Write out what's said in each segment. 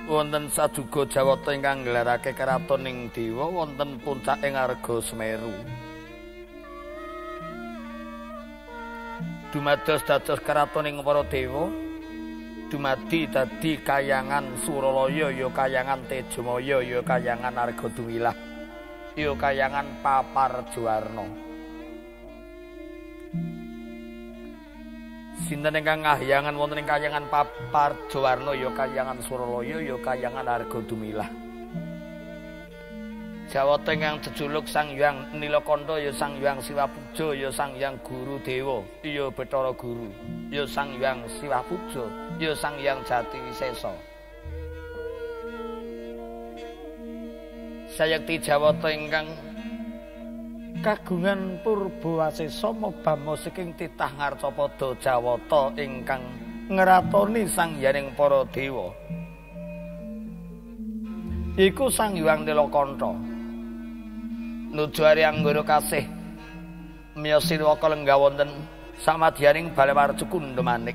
Wonten saduga Jawata ingkang nggelarake keratoning dewa wonten puncaking Arga Semeru. Dumados dados keratoning para dewa, dumadi dadi kayangan Suralaya ya kayangan Tejamaya ya kayangan Argadumilah ya kayangan Paparjowarna. Sinten ingkang ngahyangan wonten ing kayangan Paparjowarna ya kayangan Suralaya ya kayangan Argadumilah. Jawata ingkang jejuluk Sang Hyang Nilakantha ya Sang Hyang Siwapuja ya Sang Hyang Guru Dewa ya Bathara Guru ya Sang Hyang Siwapuja ya Sang Hyang Jati Wisesa. Sayekti Jawata ingkang kagungan Purbawasesa mobama saking titah Ngarcapada Jawata ingkang ngratoni sangyaning para dewa. Iku Sang Hyang Nilakantha. Nuju ari anggara kasih miyos silwaka lenggah wonten samadyaning Balewarja Kundamanik.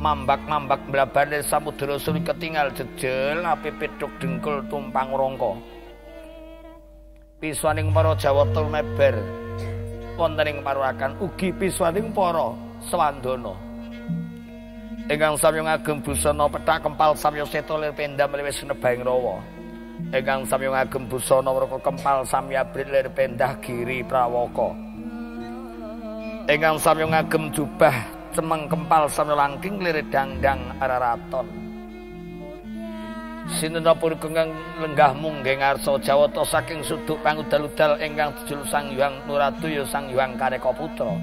Mambak-mambak mlabar samudra suri ketingal jejel api pituk dengkul tumpang rangka. Piswaning para Jawata meber wonten ing parurakan ugi piswaning para swandana ingkang samya ngagem busana pethak kempal samya seta lir pendam liwis nebaing rawa ingkang samya ngagem busana wraka kempal samya abrit lir pendah giri prawaka ingkang samya ngagem jubah cemeng kempal samya langking lir dangdang araraton. Sintenapun kenging lenggah munggih ngarsa Jawata saking suduk pangudal-udal ingkang jejuluk Sang Hyang Nuratu ya Sang Hyang Kaneka Putra.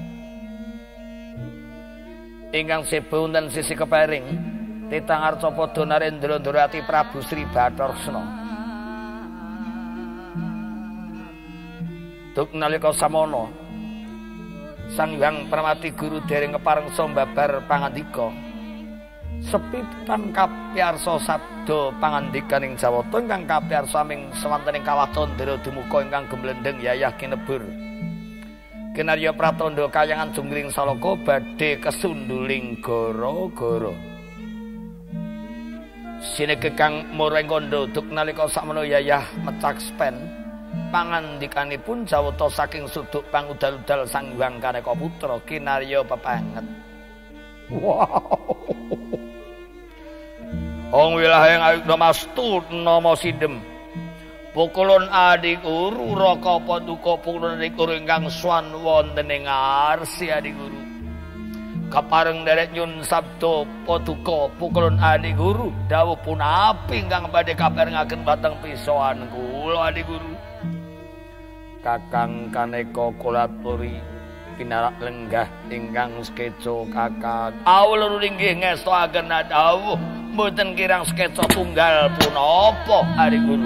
Ingkang seba wonten sisi keparing titah Ngarcapada Narendra Ndorati Prabu Sri Bathara. Duk nalika samana Sang Hyang Pramati Guru dereng keparengsa mbabar pangandika. Sepi tan kapiyarsa sabda pangandikaning Jawata ingkang kapiyarsa aming sawantening kawah Candra dumuka ingkang gemblendeng yayah kinebur. Kinarya pratandha kayangan Junggring Salaka badhe kesunduling gara-gara. Sinekek kang mureng kandha duk nalika sakmana yayah mecak spen pangandikanipun Jawata saking suduk pangudal-udal Sang Hyang Kaneka Putra kinarya pepanget. Wow. Ong wilahing ayukna mastu nama sidem. Pukulun Adiguru Raka Paduka pukulun Adiguru ingkang swan wonten ing ngarsi Adiguru. Kapareng derek nyun sabda Paduka pukulun Adiguru dawuh punapi ingkang badhe kaparengaken bateng pisohan kula Adiguru. Kakang Kaneka Kulaturi pinarak lenggah ingkang sekeca kakang awul inggih ngestoaken dawuh mboten kirang sekeca tunggal punapa Adiguru.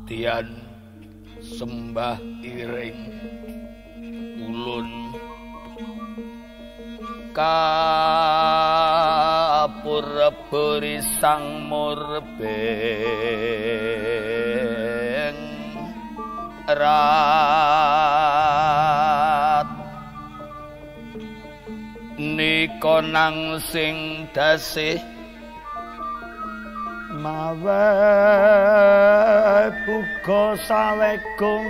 Dian sembah iring ulun kapur-puri sang murbeng rat nika nang sing dasih mawe buka sawekung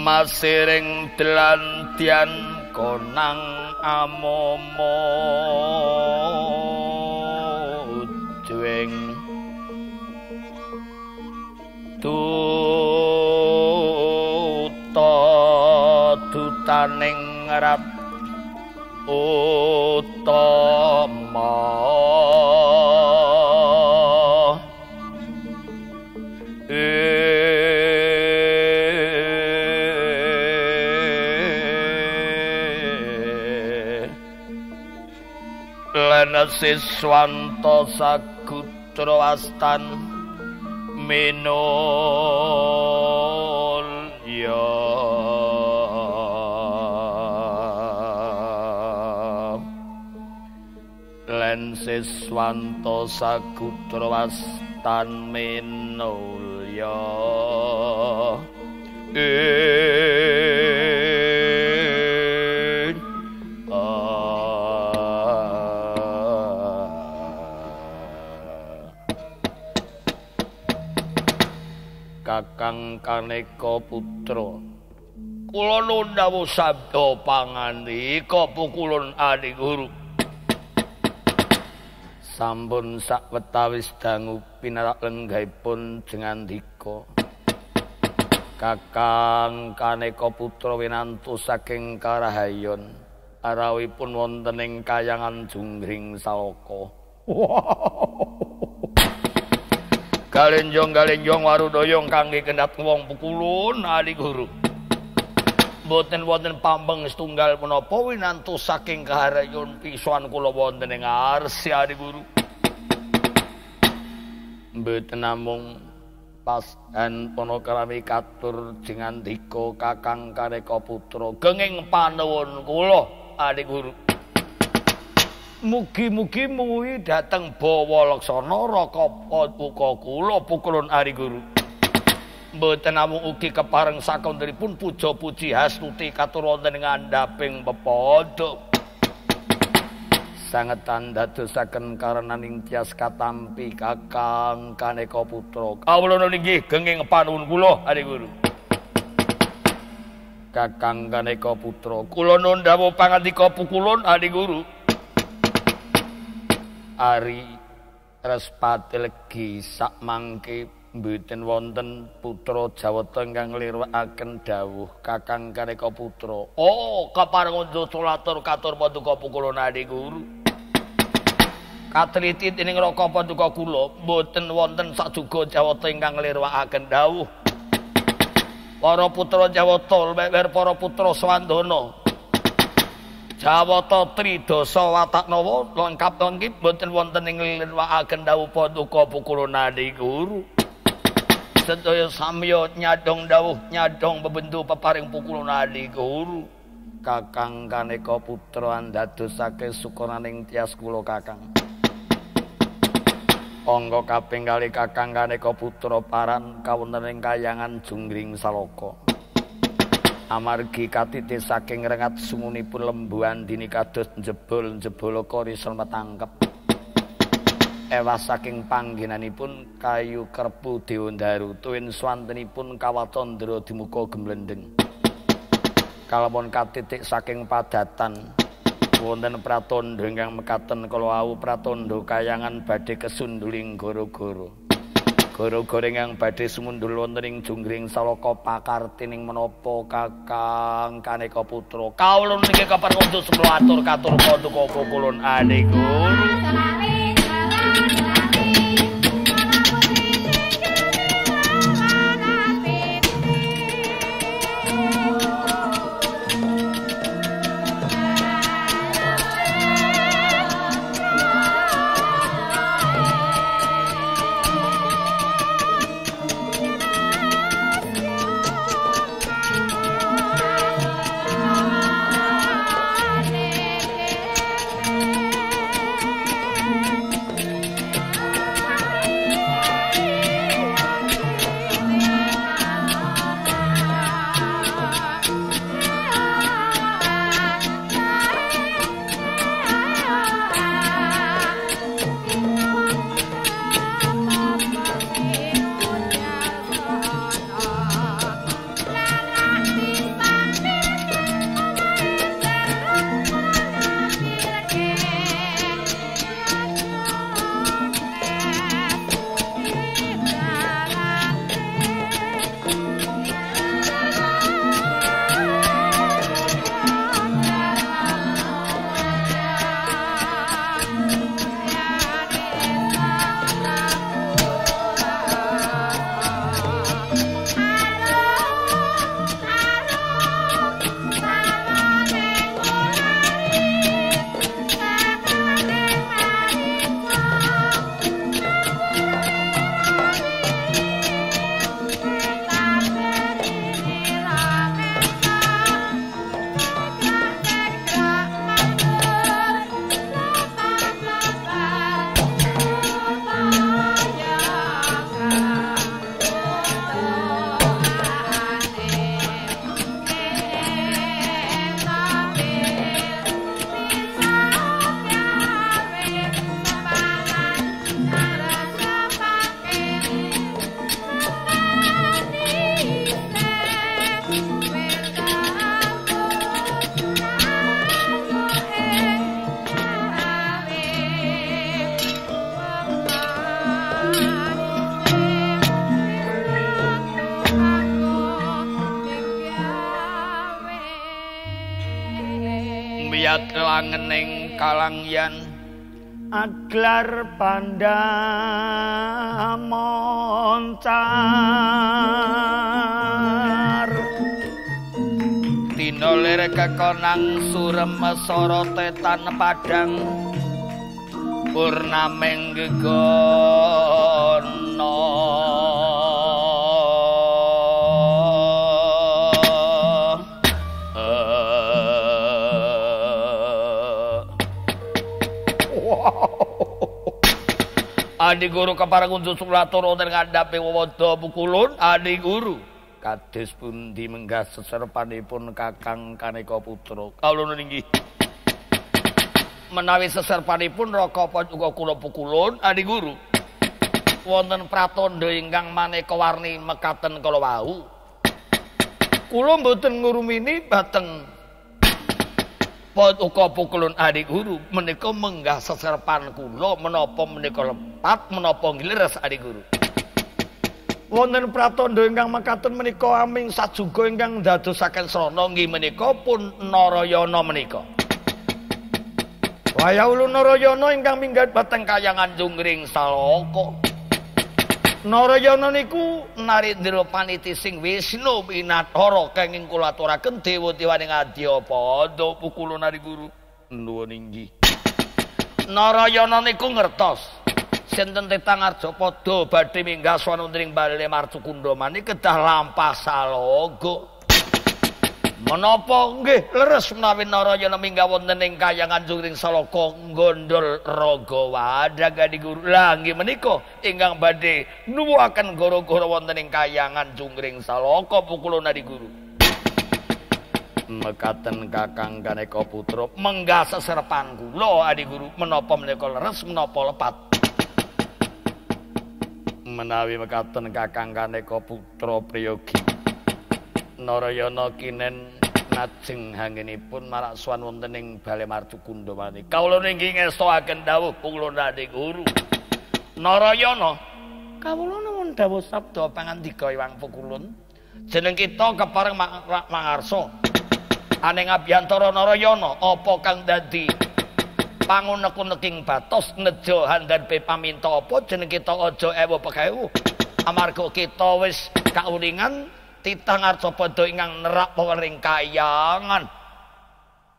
masiring delantian konang amomo jueng dutaning rat utama lena siswanto sagutra wastan minul ya len siswanto sagutra wastan minul ya Kakang Kaneka Putra kula nuwun dawuh sabda pangandika pukulun Adi Guru sampun sawetawis dangu pinarak lenggahipun jengandika Kakang Kaneka Putra winantu saking karahayon arawipun wonten ing kayangan Junggring Salaka Galenjong warudoyong kangge kendhat wong pukulun Adi Guru. Mboten wonten pambeng setunggal menapa winantu saking kaharayon pisuan kula wonten ing arsi Adi Guru. Mboten namung pas dan panakrami katur jengandika Kakang Kaneka Putra genging panuwun kula Adi Guru. Mugi-mugi muwi dhateng bawa laksana raka paduka kula pukulun Adi Guru. Mboten namung ugi kepareng sakonderipun puja-puji hastuti katur wonten ing andhaping pepada. Sangetan dadosaken karenaning tias katampi Kakang Kaneka Putra. Kawula nggih genging panuwun kula Adi Guru. Kakang Kaneka Putra, kula nuwun dawuh pangandika pukulun Adi Guru. Ari Respati legi sak mangke mboten wonten putra Jawata ingkang nglirwakaken dawuh Kakang Kaneka Putra. Oh, kaparengan solatur katur paduka pukulun Adi Guru. Katliti dening raka paduka kula mboten wonten sajuga Jawata ingkang nglirwakaken dawuh. Para putra Jawata wewer para putra Swandana Jawata Tridasa Wataknawa lengkap boten wonten ing nglirwakaken dawuh paduka pukulun Adi Guru. Sedaya samya nyadong dawuh nyadong bebendu peparing pukulun Adi Guru. Kakang Kaneka Putra andadosake sukuraning tias kula Kakang. Angga kaping kalih Kakang Kaneka Putra paran kawonten ing kayangan Junggring Salaka. Amargi katiti saking rengat sungunipun lembu andini kados njebol-njebol kori selmet tangkep. Ewas saking panggenanipun kayu kerpu Dewandaru tuwin swantenipun kawatandra dimuka gemblendeng. Kalamun katitik saking padatan wonten pratandha ingkang mekaten kala wau pratandha kayangan badhe kesunduling goro-goro. Goro-goro ingkang badhe sumundul wonten ing Junggring Salaka pakartining menapa Kakang Kaneka Putra. Kawula niki kaparengan kula atur katur paduka pukulun Adi Guru. langening kalangyan aglar pandamoncar dina lir kekonang surem sorote tan padang purnameng gegono Adi guru keparang unjuk sulatoro dan ngadapi wawodo pukulun Adi guru kades pundi menggah seserpanipun kakang Kaneka Putra kawula ninggi menawi seserpanipun raka uga kula pukulun Adi guru wonten pratandha ingkang maneka warni mekaten kala wau kula mboten ngurumini bateng uga pukulun Adi guru menika menggah seserpan kula menapa menika lepat menapa ngileres Adi guru wonten pratandha ingkang mekaten menika aming sajuga ingkang dadosaken srana nggih menika pun Narayana menika Wayahulu Narayana ingkang minggat bateng kayangan Jungring Salaka Narayana niku narendra paniti sing Wisnu Winatara kenging kula aturaken dewa-dewaning Adyapada pukulun Adi guru nuwun inggih Narayana niku ngertos sinten Tetang Arjapada badhe minggah swanundring bale Marcukunda mani kedah lampah salaga menapa nggih leres menawi Narayana minggah wonten ing kayangan Jungring Salaka nggondhol raga wadag Adi guru lah nggih menika ingkang badhe nuwuhaken gara-gara wonten ing kayangan Jungring Salaka pukulun Adi guru mekaten kakang Kaneka Putra menggah seserpan kula Adi guru menapa menika leres menapa lepat menawi mekaten kakang Kaneka Putra priyogi Narayana kinen najeng hangenipun marak swan wonten ing bale Marcukunda mani kawula ninggi ngestoaken dawuh pukulun Adi guru Narayana kawula nuwun dawuh sabda pangandika Iwang Pukulun jeneng kita kepareng mangarsa aning abiyantara Narayana apa kang dadi pangunek-uneking batos nejo handan paminta apa jeneng kita aja ewu pekewu amarga kita wis kauringan titah Arjapada ingkang nerak wewering kayangan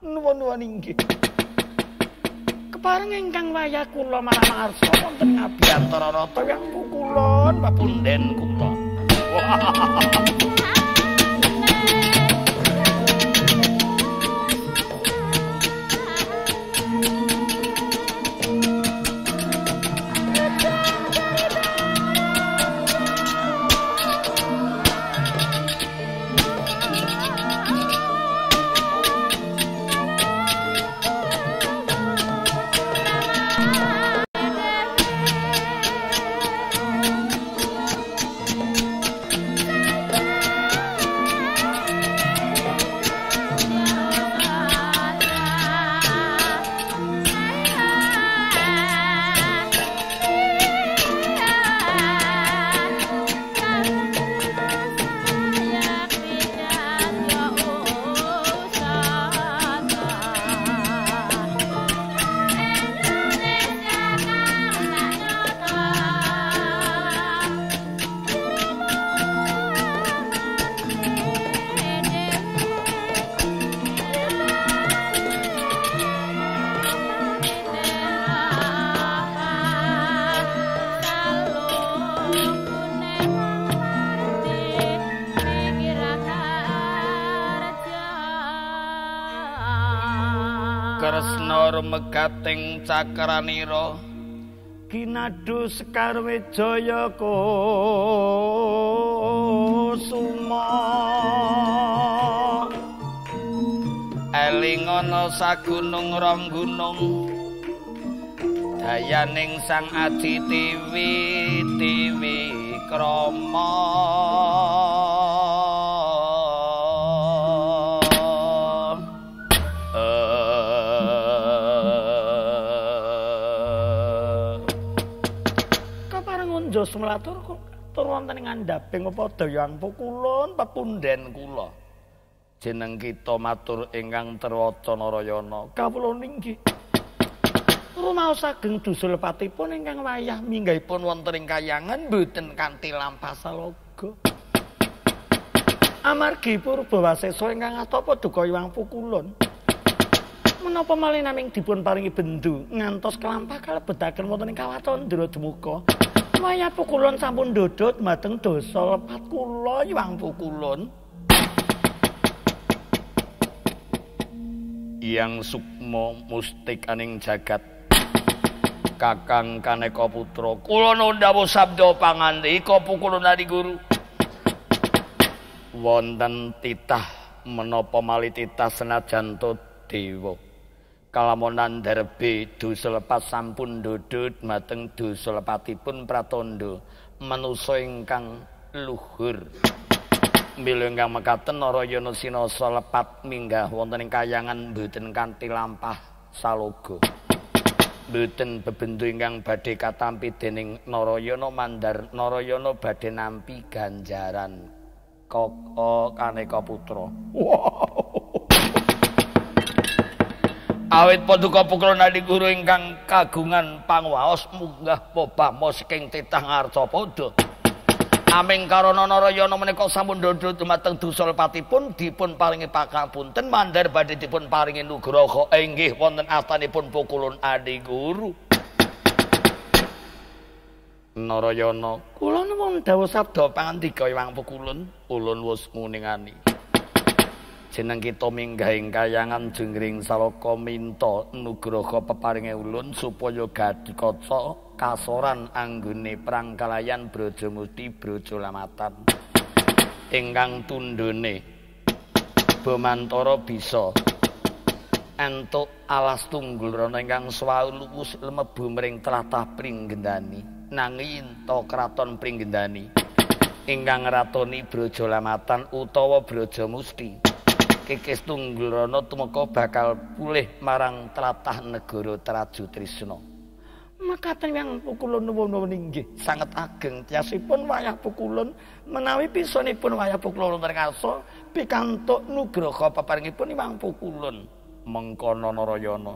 nuwun inggih kepareng ingkang wayah kula marang mangarsa wonten ngabiyantara rata Iwang Pukulun papunden kula Kresna rumegating cakranira kinadu Sekar Wijaya Kusuma eling ana sagunung rong gunung dayaning Sang Adi Tiwi Krama Jos melatur tur wonten ing ngandhaping apa Iwang Pukulun pepunden kula. jeneng kita matur ingkang terwaca Narayana kawula ninggih rumaos ageng dusul patipun ingkang wayah minggahipun wonten ing kayangan mboten kanthi lampah salaga amargi Purbawasesa ingkang atapa duka Hyang Pukulun menapa malih naming dipun paringi bendu ngantos kelampah kalebetaken wonten ing Kawatandra Dumuka wayah Pukulun sampun ndodot dhateng dosa lepat kula Hyang Pukulun Hyang Sukma mustikaning jagat Kakang Kaneka Putra kula nundhawuh sabda pangandika Pukulun Adi Guru wonten titah menapa malih titah senajan dewa kalamonan derbe dosa lepas sampun ndodot mateng dosa lepatipun pratandha manusa ingkang luhur mila ingkang mekaten Narayana Sinasa lepat minggah wonten ing kayangan mboten kanthi lampah saloga mboten bebendu ingkang badhe katampi dening Narayana mandar Narayana badhe nampi ganjaran Koko Kaneka Putra awit paduka Pukulun Adi Guru ingkang kagungan panguwaos munggah pabamos saking titah Ngarcapada aming karana Narayana menika sampun ndodot dumateng dosa lepatipun dipun paringi pangapunten mandar badhe dipun paringi nugraha inggih wonten astanipun Pukulun Adi Guru Narayana kula nuwun dawuh sabda pangandika Hyang Pukulun ulun wus nguningani jeneng kita minggah ing kayangan jengring salaka minta nugraha peparinge ulun supaya Gatikaca kasoran anggone perang kalayan Brajamusti Brajalamatan ingkang tundhone Bamantara bisa entuk alas tunggul rana ingkang swawus lemebu mring tlatah Pringgendani nanging to kraton Pringgendani ingkang ratoni Brajalamatan utawa Brajamusti Kikis Tunggulrana tumeka bakal pulih marang tlatah negara Traju Trisna. Mekaten Hyang Pukulun nuwun inggih sanget ageng tiasipun wayah Pukulun menawi pisanipun wayah Pukulun wonten ngarsa pikantuk nugraha peparingipun Hyang Pukulun mengkono Narayana.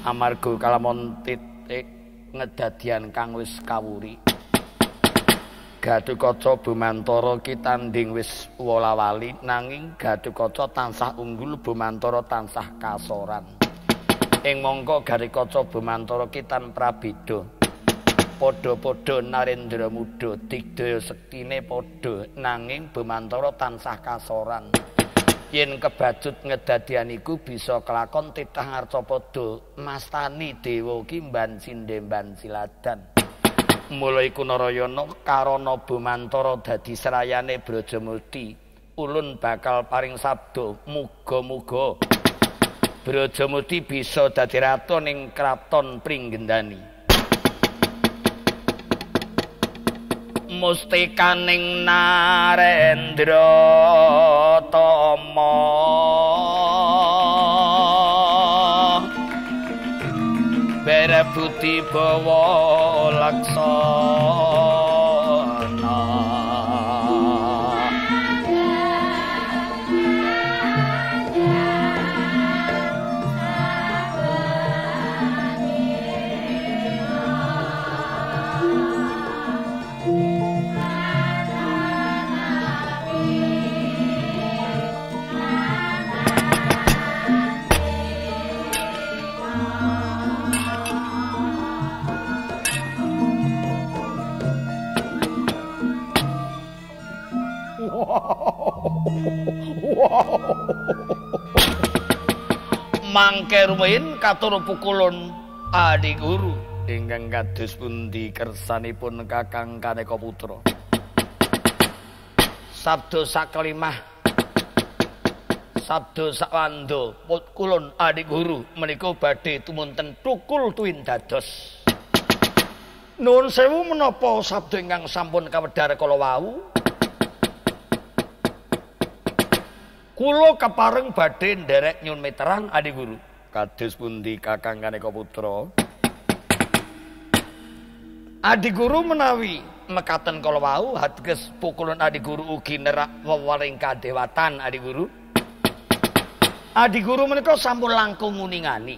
Amarga kalamun titik ngedadian kang wis kawuri. Gatikaca Bamantara kitanding wis wola-wali nanging Gatikaca tansah unggul Bamantara tansah kasoran. Ing mangka Gatikaca Bamantara kitan prabeda. Padha-padha Narendra Muda digdaya sektine padha nanging Bamantara tansah kasoran. Yen kebajut ngedadian iku bisa kelakon titah Ngarcapada mastani dewa ki mban sindemban siladan. Mula iku Narayana karana Bamantara dadi serayane Brajamusti ulun bakal paring sabda muga-muga Brajamusti bisa dadi ratu ning kraton Pringgendani mustikaning Narendra Tama Berebuti bawa laksana Mangke rumiyin katur Pukulun Adi Guru ingkang kados pundi kersanipun Kakang Kaneka Putra. Sabda sakelimah sabda sakwanda Pukulun Adi Guru menika badhe tumunten tukul tuwin dados. Nuwun sewu menapa sabda ingkang sampun kawedhar kala wau. Kula kepareng badhe nderek nyun meterang Adi Guru. Kados pundi Kakang Kaneka Putra? Adi Guru menawi mekaten kala wau ateges Pukulun Adi Guru ugi nerak wewaring kadewatan Adi Guru. Adi guru menika sampun langkung nguningani.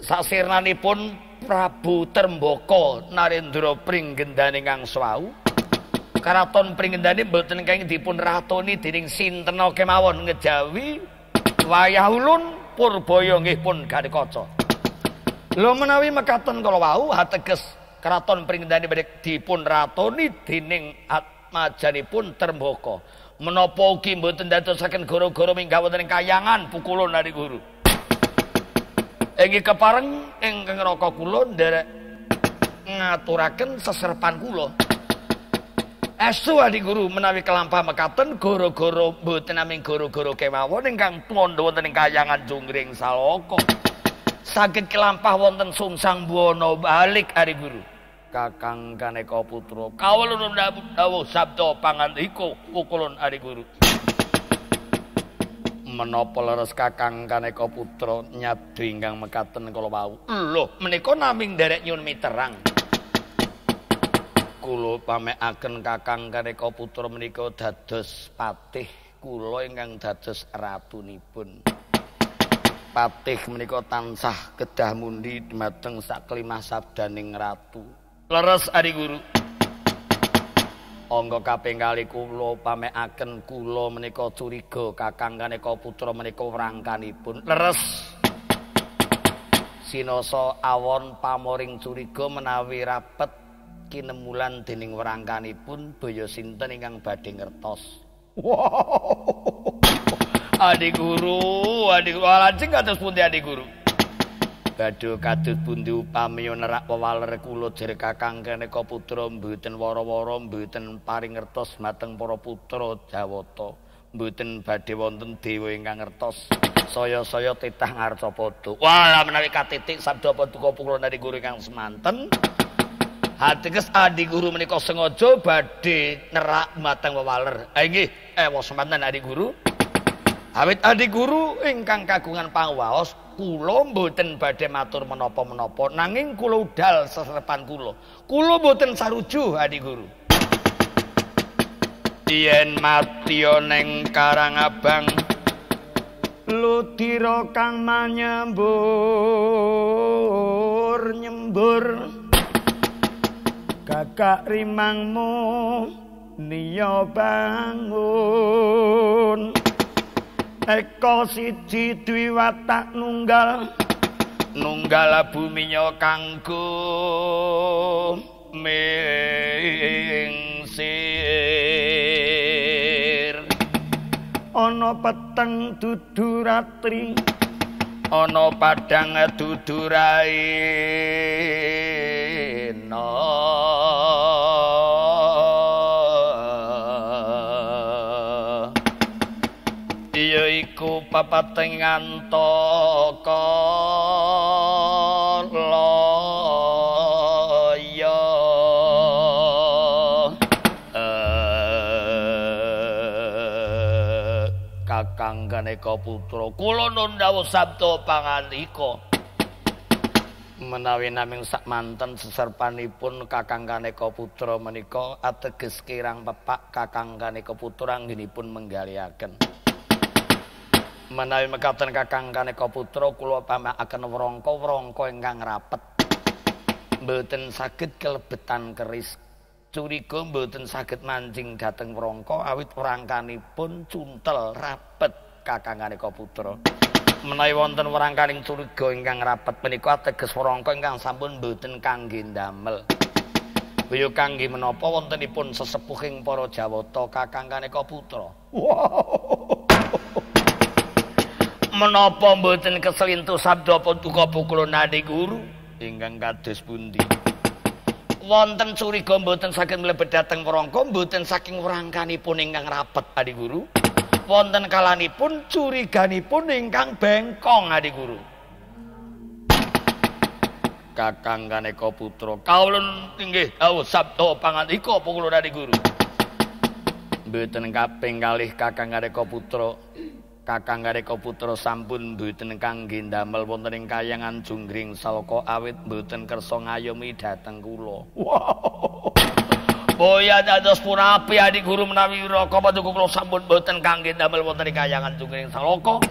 Sasirnanipun Prabu Trembaka Narendra Pringgendani kang swau. Karaton Pringgendani mboten kenging dipun ratoni dening sinten kemawon ngejawi wayah ulun Purbaya nggih pun Ganekaca. Lho menawi mekaten kala wau ateges Karaton Pringgendani badhe dipun ratoni dening atmajanipun Trembaka. Menapa ugi mboten dadosaken gara-gara minggah wonten ing kayangan pukulun Adi Guru. Inggih kepareng ingkang raka kula nderek ngaturaken seserpan kula. Estu Adi Guru menawi kelampah mekaten gara-gara mboten namung gara-gara kemawon ingkang tandha wonten ing kayangan Jungring Salaka. Saged kelampah wonten sungsang buwana balik Adi Guru. Kakang Ganeka Putra kawula dawuh sabda pangandika pukulun Adi Guru. Menapa leres Kakang Ganeka Putra nyadhi ingkang mekaten kala wau. Lho menika naming nderek nyun miterang. Kula pamekaken Kakang Ganeka Putra menika dados patih kula ingkang dados ratunipun. Patih menika tansah kedah mundi dhumateng saklimah sabdaning ratu. Leres Adi Guru. Angga kaping kalih kula pamekaken kula menika curiga Kakang Ganeka Putra menika wrangkanipun. Leres. Sinasa awon pamoring curiga menawi rapet kinemulan dening wrangkanipun baya sinten ingkang badhe ngertos. Wow. Adi Guru, lajeng kados pundi Adi Guru? Badhe kados pundi upami nerak wewaler kula jere Kakang Ganeka Putra mboten wara-wara mboten paring ngertos mateng para putra Jawata. Mboten badhe wonten dewa ingkang ngertos. Saya-saya titah ngarca padha. Wah, menawi katitik sabda paduka kula Adi Guru ingkang semanten. Ateges Adi Guru menika sengaja badhe nerak mateng wewaler. Ha nggih, ewa semanten Adi Guru. Awit Adi Guru ingkang kagungan pangwaos kula mboten badhe matur menapa-menapa nanging kula udal seserepan kula. Kula mboten sarujuh Adi Guru. Yen matya ning Karangabang ludira kang nyembur gagak rimangmu niya bangun. Eko siji dwi watak nunggal buminya kanggo mingsir. Ana peteng dudu ratri, ana padang dudu raina. Iku papateng antaka laya Kakang Ganeka Putra kula nun dawuh sabda pangandika menawi naming sakmanten seserpanipun Kakang Ganeka Putra menika ateges kirang pepak Kakang Ganeka Putra anggenipun menggalihaken. Menawi mekaten Kakang Ganeka Putra kula pamekaken wrangka ingkang rapet. Mboten saged kelebetan keris. Curiga mboten saged mancing dhateng wrangka awit wrangkanipun cuntel rapet Kakang Ganeka Putra. Menawi wonten wrangkaning curiga ingkang rapet menika ateges wrangka ingkang sampun mboten kangge ndamel. Baya kangge menapa wontenipun sesepuhing para Jawata Kakang Ganeka Putra. Wow. Menapa mboten keselintuh sabda paduka kula Adi Guru ingkang kados pundi? Wonten curiga mboten saged mlebet dhateng wrangka mboten saking wrangkanipun ingkang rapet Adi Guru. Wonten kalanipun curiganipun ingkang bengkong Adi Guru. Kakang Ganeka Putra kawula inggih dawuh sabda pangandika kula Adi Guru. Mboten kaping kalih Kakang Ganeka Putra. Kakang Ganeka Putra sampun mboten kangge ndamel wonten ing kayangan Jungring Salaka awit mboten kersa ngayomi dhateng kula. Wow. Boya dados punapi adi guru menawi wiraka paduka kula sampun boten kangge damel wonten ing kayangan tunggiling salaka.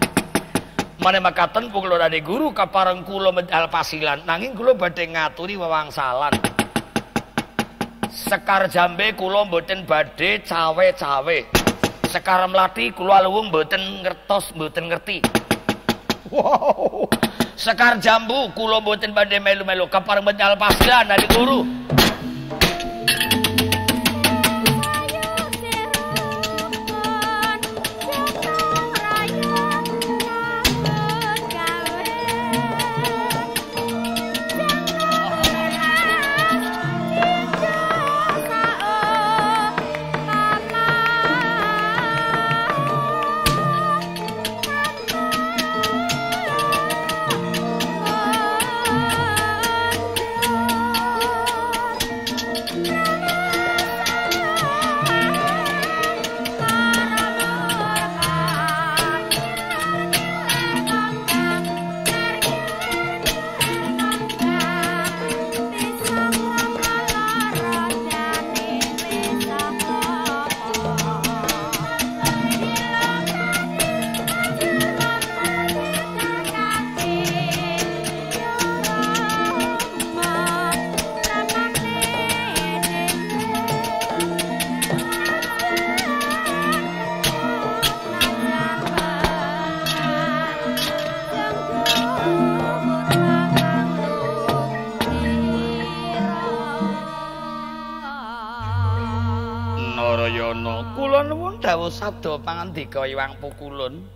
Mane makaten kula adi guru kapareng kula medal pasilan nanging kula badhe ngaturi wewangsalan. Sekar jambe kula mboten badhe cawe-cawe. Sekar mlati kula luwung mboten ngertos mboten ngerti. Wow. Sekar jambu kula mboten badhe melu-melu kapareng medal pasilan adi guru. Sabda pangandika Hyang Pukulun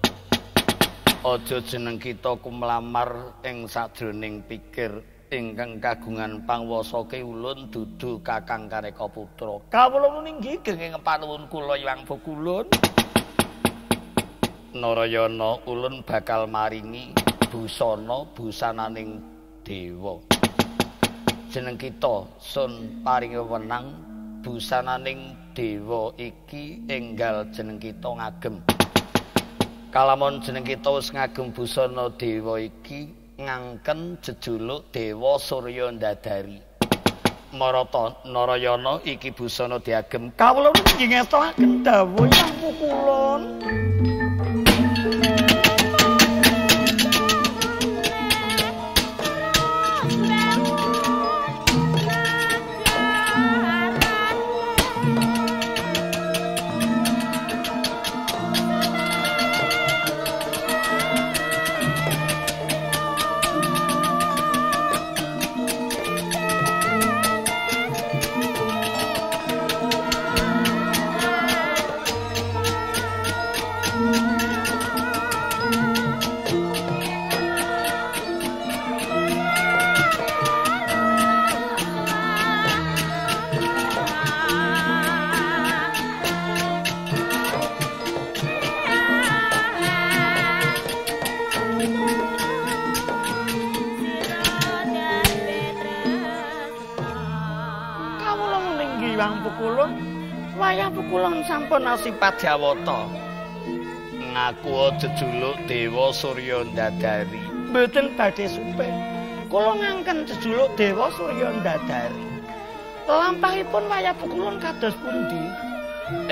aja jeneng kita kumlamar ing sajroning pikir ingkang kagungan pangwasa keulun dudu Kakang Kareka Putra kawula ninggi genging panuwun kula Hyang Pukulun Narayana ulun bakal maringi busana busananing dewa jeneng kita sun paringi wenang busananing dewa iki enggal jeneng kita ngagem. Kalamun jeneng kita wis ngagem busana dewa iki ngangken jejuluk Dewa Surya Ndadari. Marata Narayana iki busana diagem. Kawula nggih ngestaken dawuh Hyang Pukulun. Sampun asipat jawata ngaku jejuluk Dewa Surya Ndadari mboten badhe supe kula ngangken jejuluk Dewa Surya Ndadari lampahipun wayah pukulun kados pundi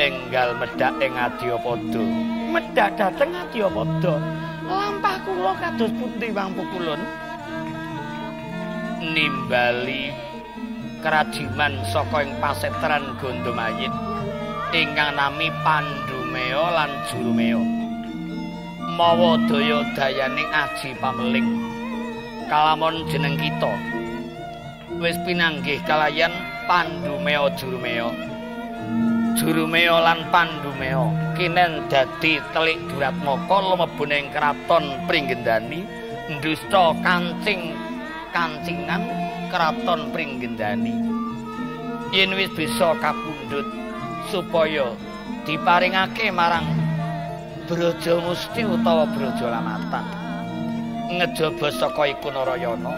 enggal medhak ing Adyapada medhak dhateng Adyapada lampah kula kados pundi Hyang Pukulun nimbali kerajiman saka ing pasetran Gandamayit ingkang nami Pandumeo lan Jurumeo mawa daya dayaning aji pameling kalamun jeneng kita wis pinanggih kalayan Pandumeo Jurumeo lan Pandumeo kinen dadi telik Duratmaka lumebune ing kraton Pringgendani ndusta kancingan kraton Pringgendani yen wis bisa kapundhut supaya diparingake marang Braja Musti utawa Braja Lamatan ngejaba saka iku Narayana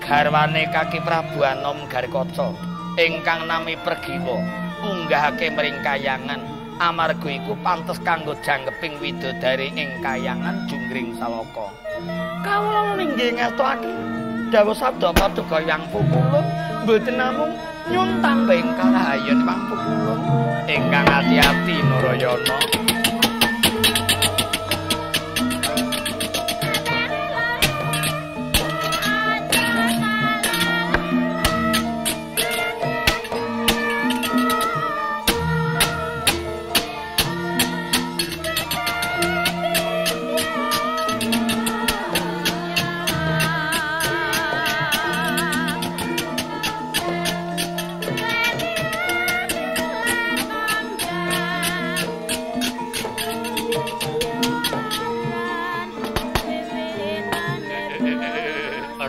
garwane Kaki Prabu Anom Garkaca ingkang nami Pergiwa unggahake mring kayangan amarga iku pantes kanggo janggeping widodari ing kayangan Junggring Salaka kawula nggih ngaturaken dawuh sabda paduka Hyang Pukulun mboten namung nyun tambeng kalahayan Wangku Kulon ingkang ati-ati Narayana.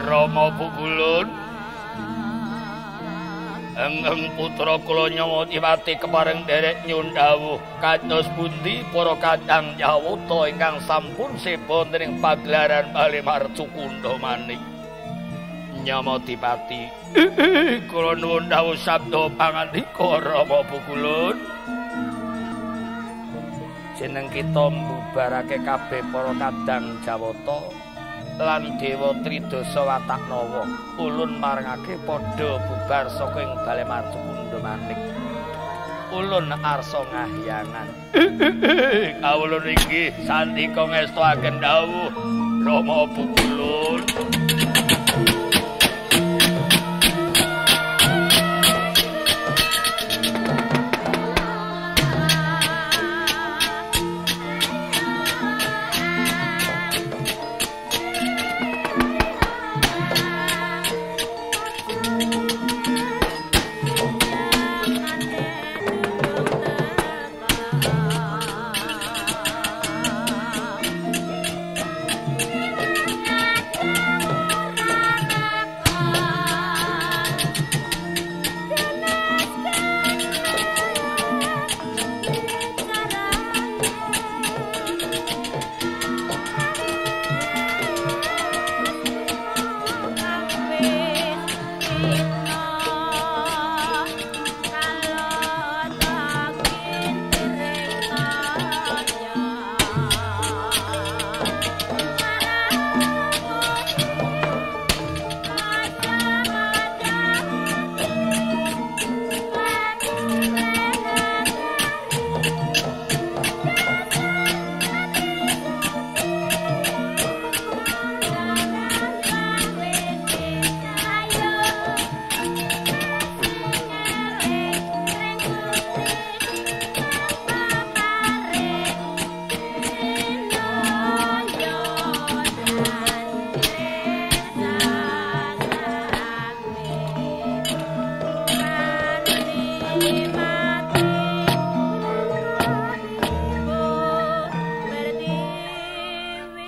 Rama Pukulun Engeng putra kula Nyawadiwati kepareng derek nyun dawuh kados pundi para kadang Jawata ingkang sampun seba ing pagelaran Bali Marcukunda manik. Nyawadiwati kula nuwun dawuh sabda pangandika Rama Pukulun. Jeneng kita mbubarake kabeh para kadang Jawata lan Dewa Tridasa Wataknawa ulun marengake padha bubar saka ing Bale Marcukunda manik. Ulun arsa ngahyangan. Kawulun inggih sandika ngestuaken dawuh Rama Pukulun.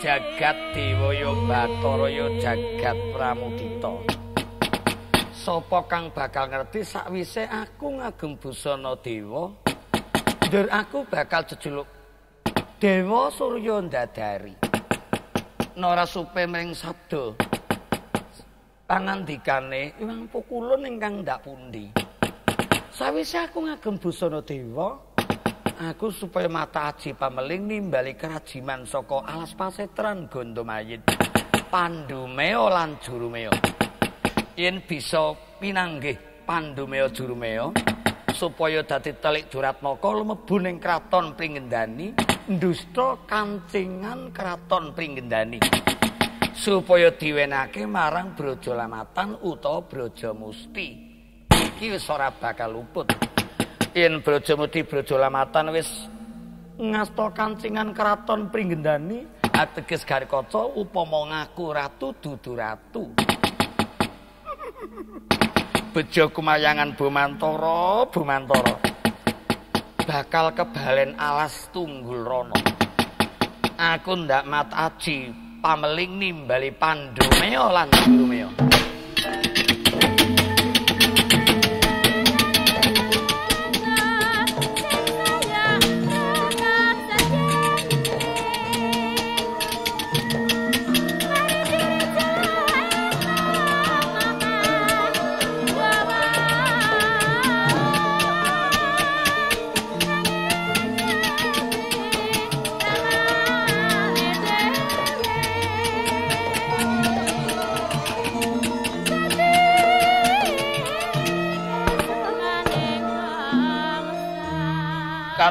Jagat Dewaya Bathara ya jagat pramudita. Sapa kang bakal ngerti sakwise aku ngagem busana dewa, ndur aku bakal jejuluk Dewa Surya Ndadari. Nara supe mring sabda pangandikane Iwang Pukulun ingkang ndak pundi. Sawise aku ngagem busana dewa, aku supaya mata aji pameling nimbali kerajiman saka alas pasetran Gandamayit, Pandumeo lan Jurumeo. Yen bisa pinanggih Pandumeo Jurumeo supaya dadi telik Duratmaka lumebu ning kraton Pringendani, ndusta kancingan kraton Pringendani, supaya diwenake marang Brajalamatan utawa Brajamusti. Iki wis ora bakal luput. Yen Brajamusti Brajalamatan wis ngasta kancingan kraton Pringendani, ateges Garikaca upama ngaku ratu dudu ratu. Bejo kumayangan Bumantara bakal kebalen alas Tunggul Rana. Aku ndak mat aji pameling nimbali Pandumeo lan Jurumeo.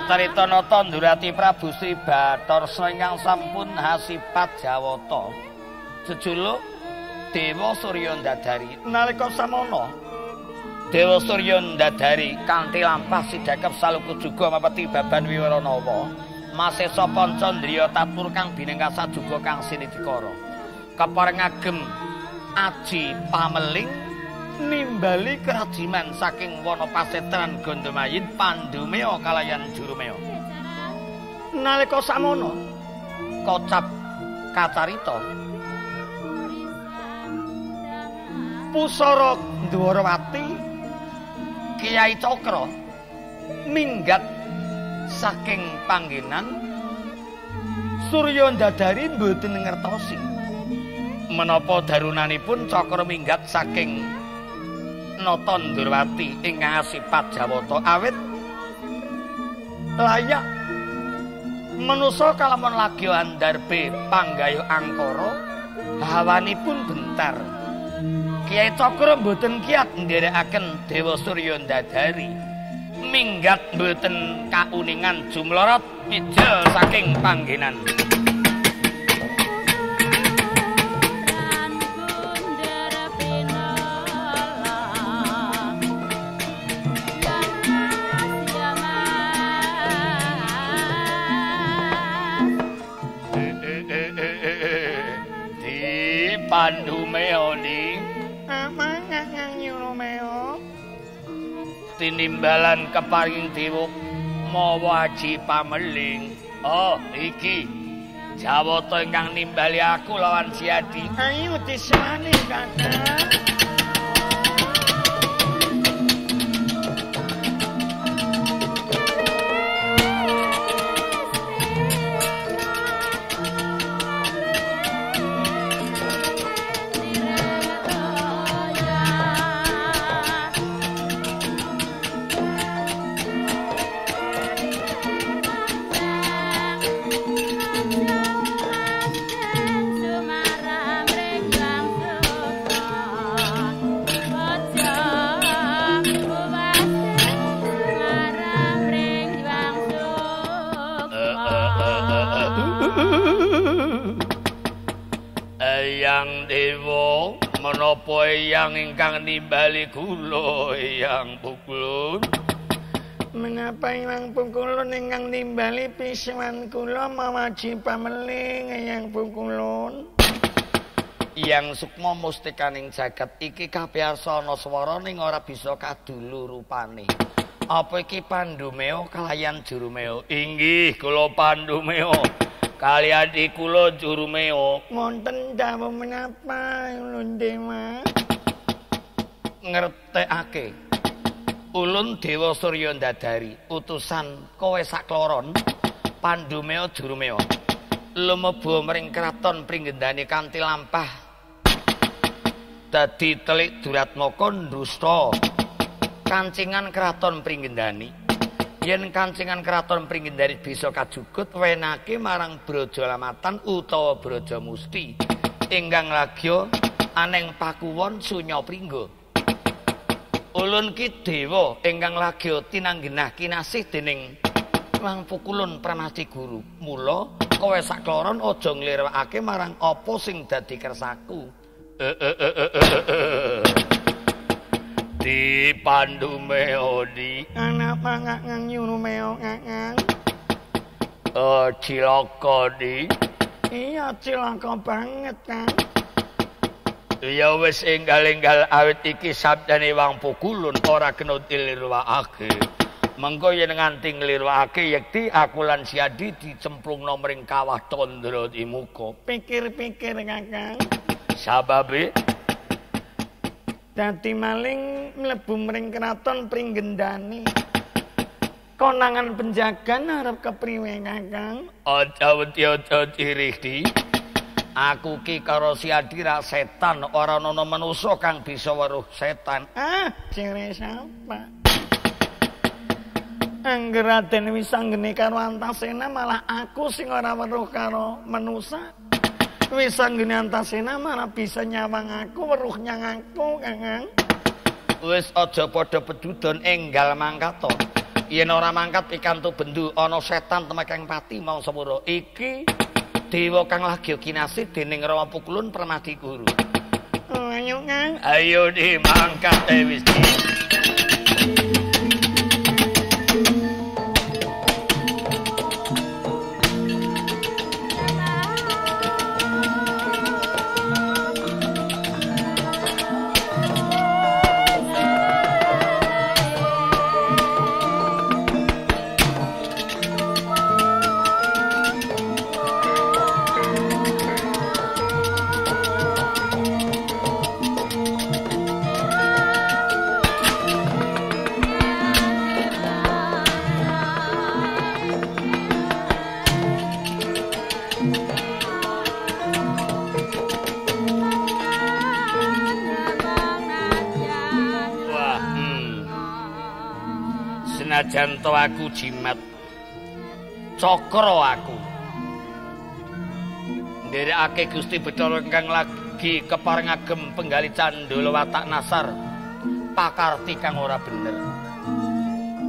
Kacarita nata ndurati Prabu Sri Bathara ingkang sampun hasipat Jawata. Jejuluk Dewa Surya Ndadari. Nalika samana Dewa Surya Ndadari kanthi lampah sidhakep saluku juga mapeti baban Wiwaranawa. Masesa Pancandriya tatur kang binengkasa juga kang sinidikara. Kepareng agem aji pameling nimbali kerajiman saking wana pasetran Gandamayin Pandumeo kalayan Jurumeo. Nalika samono kocap kacarita Pusara Dwarawati Kyai Cakra minggat saking panggenan Surya Ndadari mboten ngertosi menapa darunanipun Cakra minggat saking Nata Ndrawati ingkang asipat Jawata awit layak manusa kalamun lagi andharpe panggayuh angkara hawanipun bentar. Kyai Cakra mboten kiyat ndherekaken Dewa Surya Ndadari minggat mboten kauningan jumlorot mijil saking panggenan. Pandumeo di amang nyurumeo tinimbalan keparing dewa mawa aji pameling. Oh iki Jawata ingkang nimbali aku lawan Siadi. Ayo diswane Kakang. Eyang Dewa menapa eyang ingkang nimbali kula Eyang Pukulun? Menapa Eyang Pukulun ingkang nimbali pisuwan kula mawaji pameling Eyang Pukulun? Yang sukma mustikaning jagat iki kapiyarsana swara ning ora bisa kadulu rupane. Apa iki Pandumeo kalayan Jurumeo? Inggih kula Pandumeo kalian kula Jurumeo. Wonten dawuh menapa Ulun Dewa? Ngertekake. Ulun Dewa Surya Ndadari, utusan kowe sakloron Pandumeo Jurumeo. Lumebu mring kraton Pringgendani kanthi lampah. Dadi telik Duratmaka ndusta kancingan kraton Pringgendani. Yen kancingan kraton Pringgendani bisa kajugut wenake marang Brajalamatan utawa Brajamusti ingkang lagya aneng pakuwon Sunya Pringga. Ulun ki dewa ingkang lagya tinanggenah kinasih dening Wang Pukulun Pramati Guru. Mula kowe sakloron aja nglirwakake marang apa sing dadi kersaku. Di Pandumeo di anak mangak nyurumeo ngakang. Oh cilaka di. Iya cilaka banget kan. Ya wis enggal-enggal awit iki sabdane Wang Pukulun ora kena dilirwakake. Mengko yen nganti nglirwakake yekti aku lan Siadi dicemplungna mring kawah Tandra Timuka. Pikir-pikir kakang. Sababe dadi maling mlebu mring kraton Pringgendani. Konangan penjagan arep kepriwe kakang? Aja wedi aja cirih di. Aku ki karo Siadi ra setan, ora ana manusa kang bisa weruh setan. Ah, cire sapa? Angger Raden Wisanggeni karo Antasena malah aku sing ora weruh karo manusa. Wisanggeni Antasena malah bisa nyawang aku, weruh nyang aku, Kakang. Wis aja padha pedudon enggal mangkato. Yen ora mangkat pikantuk bendu ana setan temekeng pati mau sepuro. Iki dewa kang lagi kinasih dening Rama Pukulun Permadi Guru. Ayo Kang, ayo dimangkat wis. Senajan to aku jimat cakra aku nderekake Gusti Bathara ingkang lagi kepareng agem penggali candala watak nasar pakarti kang ora bener.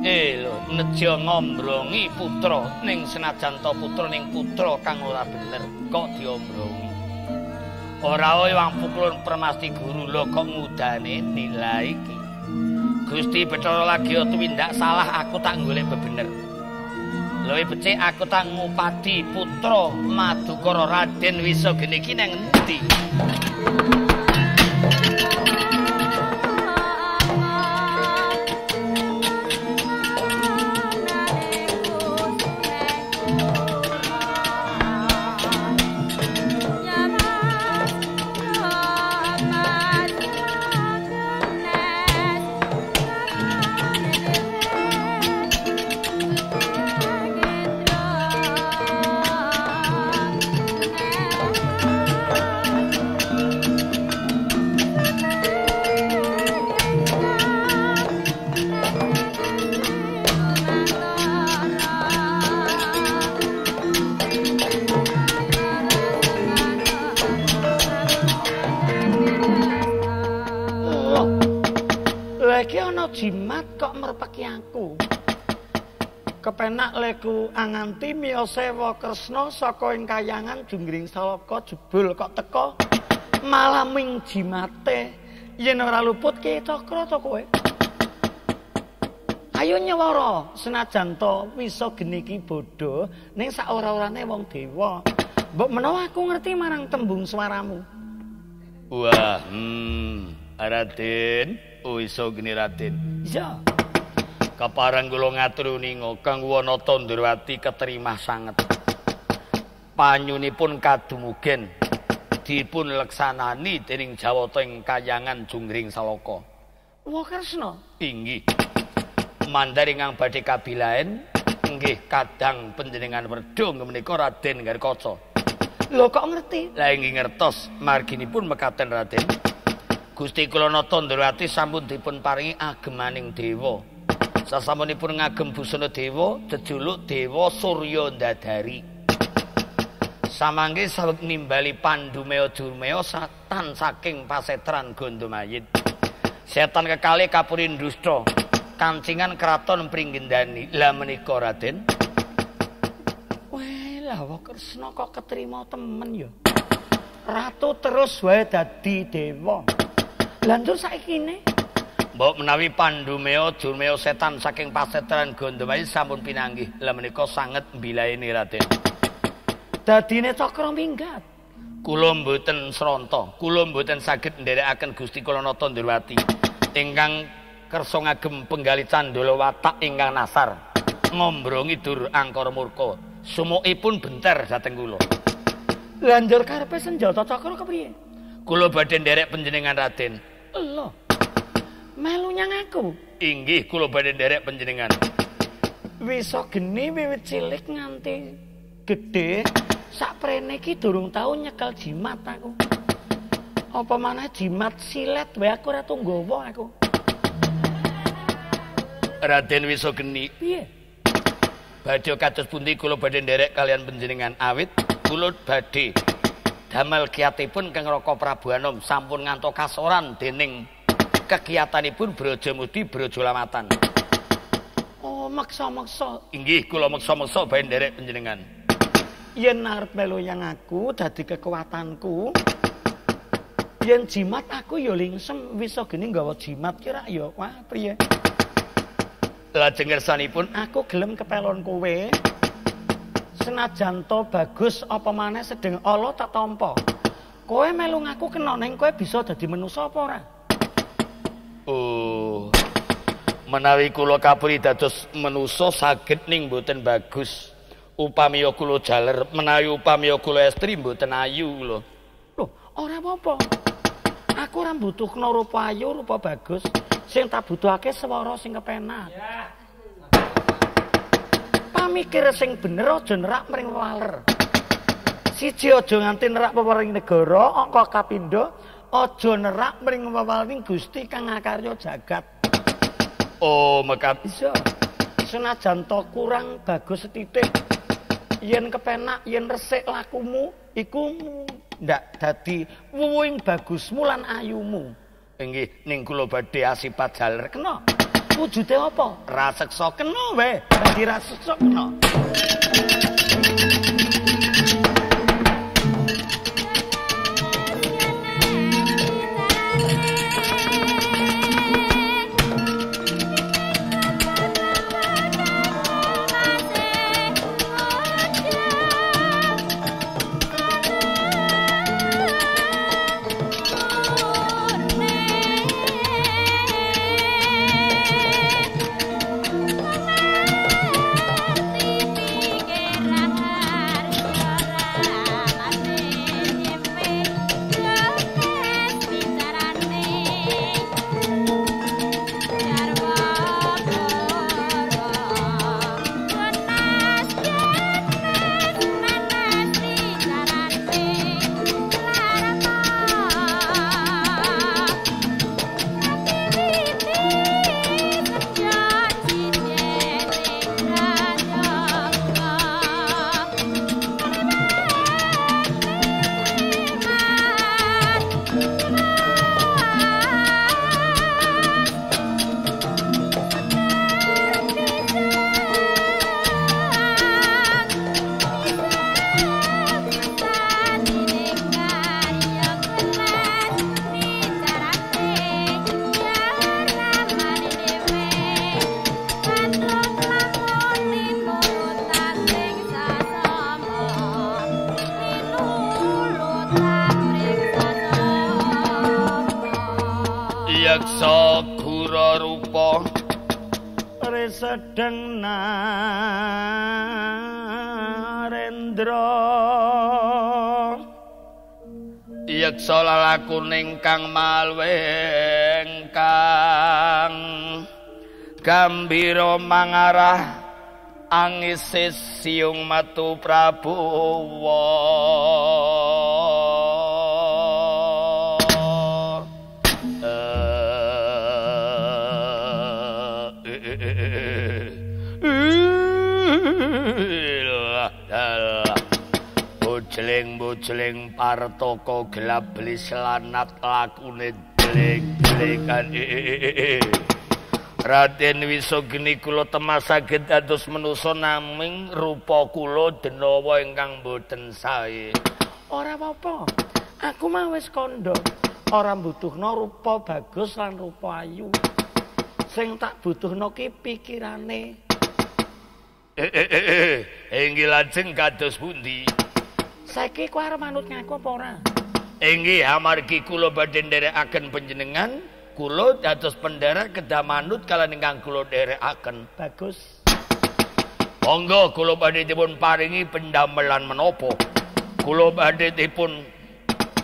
Lho neja ngombrongi putra ning senajan to putra ning putra kang ora bener kok diombrongi. Ora wong Pukulun Permadi Guru lho kok ngudane nilai iki. Gusti Bathara lagi tumindak salah aku tak golek bebener. Luwih becik aku tak ngupadi putra Madukara Raden Wisageni iki nang endi? Jimat kok merpeki aku. Kepenak leku anganti miya sewa Kresna saka ing kayangan Junggring Salaka jebul kok teka malah ming jimate yen ora luput ki cakra to kowe. Ayo nyawara senajan to Wisageni ki bodho ning sak ora-orane wong dewa. Mbok menawa aku ngerti marang tembung swaramu. Wah, Raden Wisageni Raden. Iya. Kapareng kula ngatur ninga Kang Wanata Ndrawati keterimah sanget. Panyunipun kadumugen dipun leksanani dening Jawata ing kayangan Junggring Salaka. Wah Kresna. Inggih. Mandari ingkang badhe kabilaen nggih kadang panjenengan werda menika Raden Garkaca. Lho kok ngerti? Lah inggih ngertos marginipun mekaten Raden. Gusti kula Nata Ndrawati sampun dipun paringi agemaning dewa. Sasampunipun ngagem busana dewa, jejuluk Dewa Surya Ndadari. Samangke saweg nimbali Pandumaya Durmaya setan saking pasetran Gandamayit. Setan kekalih kapurin dusta, kancingan kraton Pringgendani. Lah menika Raden. Weh, lah Kresna kok ketrima temen ya. Ratu terus wae dadi dewa. Lanjut saiki ne. Mbok menawi Pandumaya Durmaya setan saking pasetran Gandamayit sampun pinanggih. Lah menika sanget mbilaeni Raden. Dadine cakra minggat. Kula mboten sranta, kula mboten saged nderekaken Gusti kula Nata Ndrawati ingkang kersa ngagem penggali candala watak ingkang nasar. Ngombrongi dur angkara murka. Sumukipun benter dhateng kula. Lanjur karepe senjata cakra kepriye? Kula badhe nderek panjenengan Raden. Lho. Melu nyang aku. Inggih kula badhe nderek panjenengan. Wisageni wiwit cilik nganti gedhe saprene iki durung tau nyekel jimat aku. Apa maneh jimat silet wae aku ora tunggawa aku. Raden Wisageni. Piye? Badhe kados pundi kula badhe nderek kalian panjenengan awit kula badhe damel kiyatipun Kang Raka Prabu Anom sampun ngantos kasoran dening kegiatanipun Bratayamudi Brajalamatan. Oh, Oh, maksa-maksa. Inggih, kula maksa-maksa bae nderek panjenengan. Yen arep melu yang aku dadi kekuatanku. Yen jimat aku ya lingsem wis geni nggawa jimat kira ya wah priye. Lajeng ngersanipun aku gelem kepelon kowe. Senajan to bagus apa maneh sedeng Allah tak tampa. Kowe melu ngaku kena ning kowe bisa dadi manusa apa ora? Oh. Menawi kula kapuri dados manusa saged ning mboten bagus. Upamiya kula jaler, menawi upamiya kula estri mboten ayu lho. Loh, ora apa-apa. Aku ora mbutuhno rupa ayu, rupa bagus. Sing tak butuhake swara sing kepenak. Ya. Pamikir sing bener aja nerak mring waler. Siji aja nganti nerak pewaring negara, angka kapindho aja nerak mring wewaling Gusti kang ngakarya jagat. Oh, mekat bisa. Senajan to kurang bagus setitik. Yen kepenak, yen resik lakumu, iku ndak dadi wuwing bagusmu lan ayumu. Inggih, ning kula badhe asipat jaler kena. Wujude apa? Raseksa kena wae. Dadi raseksa kena. yaksa gura rupa resedeng narendra yaksa lalakuning kang malweng kang gambira mangarah angise siung matu Prabowo Bojleng partaka gelap belis lanat lakune jelek-jelekan Raden Wisogeni kula temas saged dados manusa naming rupa kula denawa ingkang boten sae. Ora apa-apa. Aku mah wis kandha. Ora mbutuhna rupa bagus lan rupa ayu. Sing tak butuhna ki pikirane. Inggih lajeng kados pundi? Saiki kowe arep manut ngaku apa ora? Inggih amargi kula badhe nderekaken panjenengan, kula dados pendherek kedah manut kaliyan ingkang kula nderekaken. Bagus. Monggo kula badhe dipun paringi pendamelan menapa? Kula badhe dipun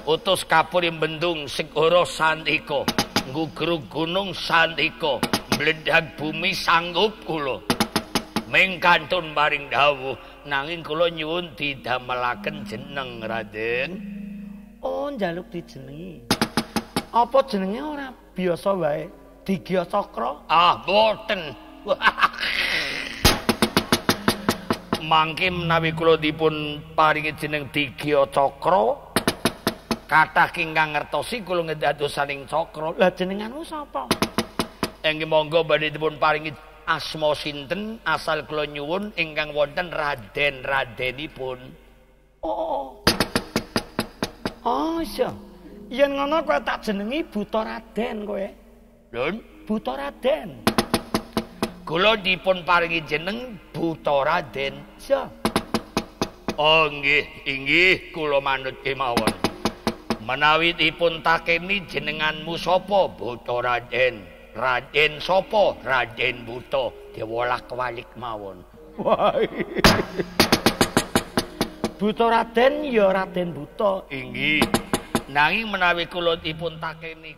utus kapuri bendung segara Santika, nggugrug gunung Santika, mbledhag bumi sanggup kula. Mengkantun paring dawuh nanging kula nyuwun didamelaken jeneng Raden. Oh, njaluk dijenengi. Apa jenenge ora biasa wae? Digya Cakra? Ah, boten. Mangke menawi kula dipun paringi jeneng Digya Cakra, kathah ingkang ngertosi kula ngedadosaning cakra. Lah jenenganmu sapa? Inggih monggo badhe dipun paringi asma sinten asal kula nyuwun ingkang wonten radenipun. Oh. Oh, iya. Yen ngono kowe tak jenengi Buta Raden kowe. Lho, Buta Raden. kula dipun paringi jeneng Buta Raden. Iya. Oh inggih kula manut kemawon. Menawi dipun takeni jenenganmu sapa Buta Raden? Raden sapa? Raden Buta. Diwolak-walik mawon. Wah. Buta Raden ya Raden Buta. Inggih. Nanging menawi kula dipun takeni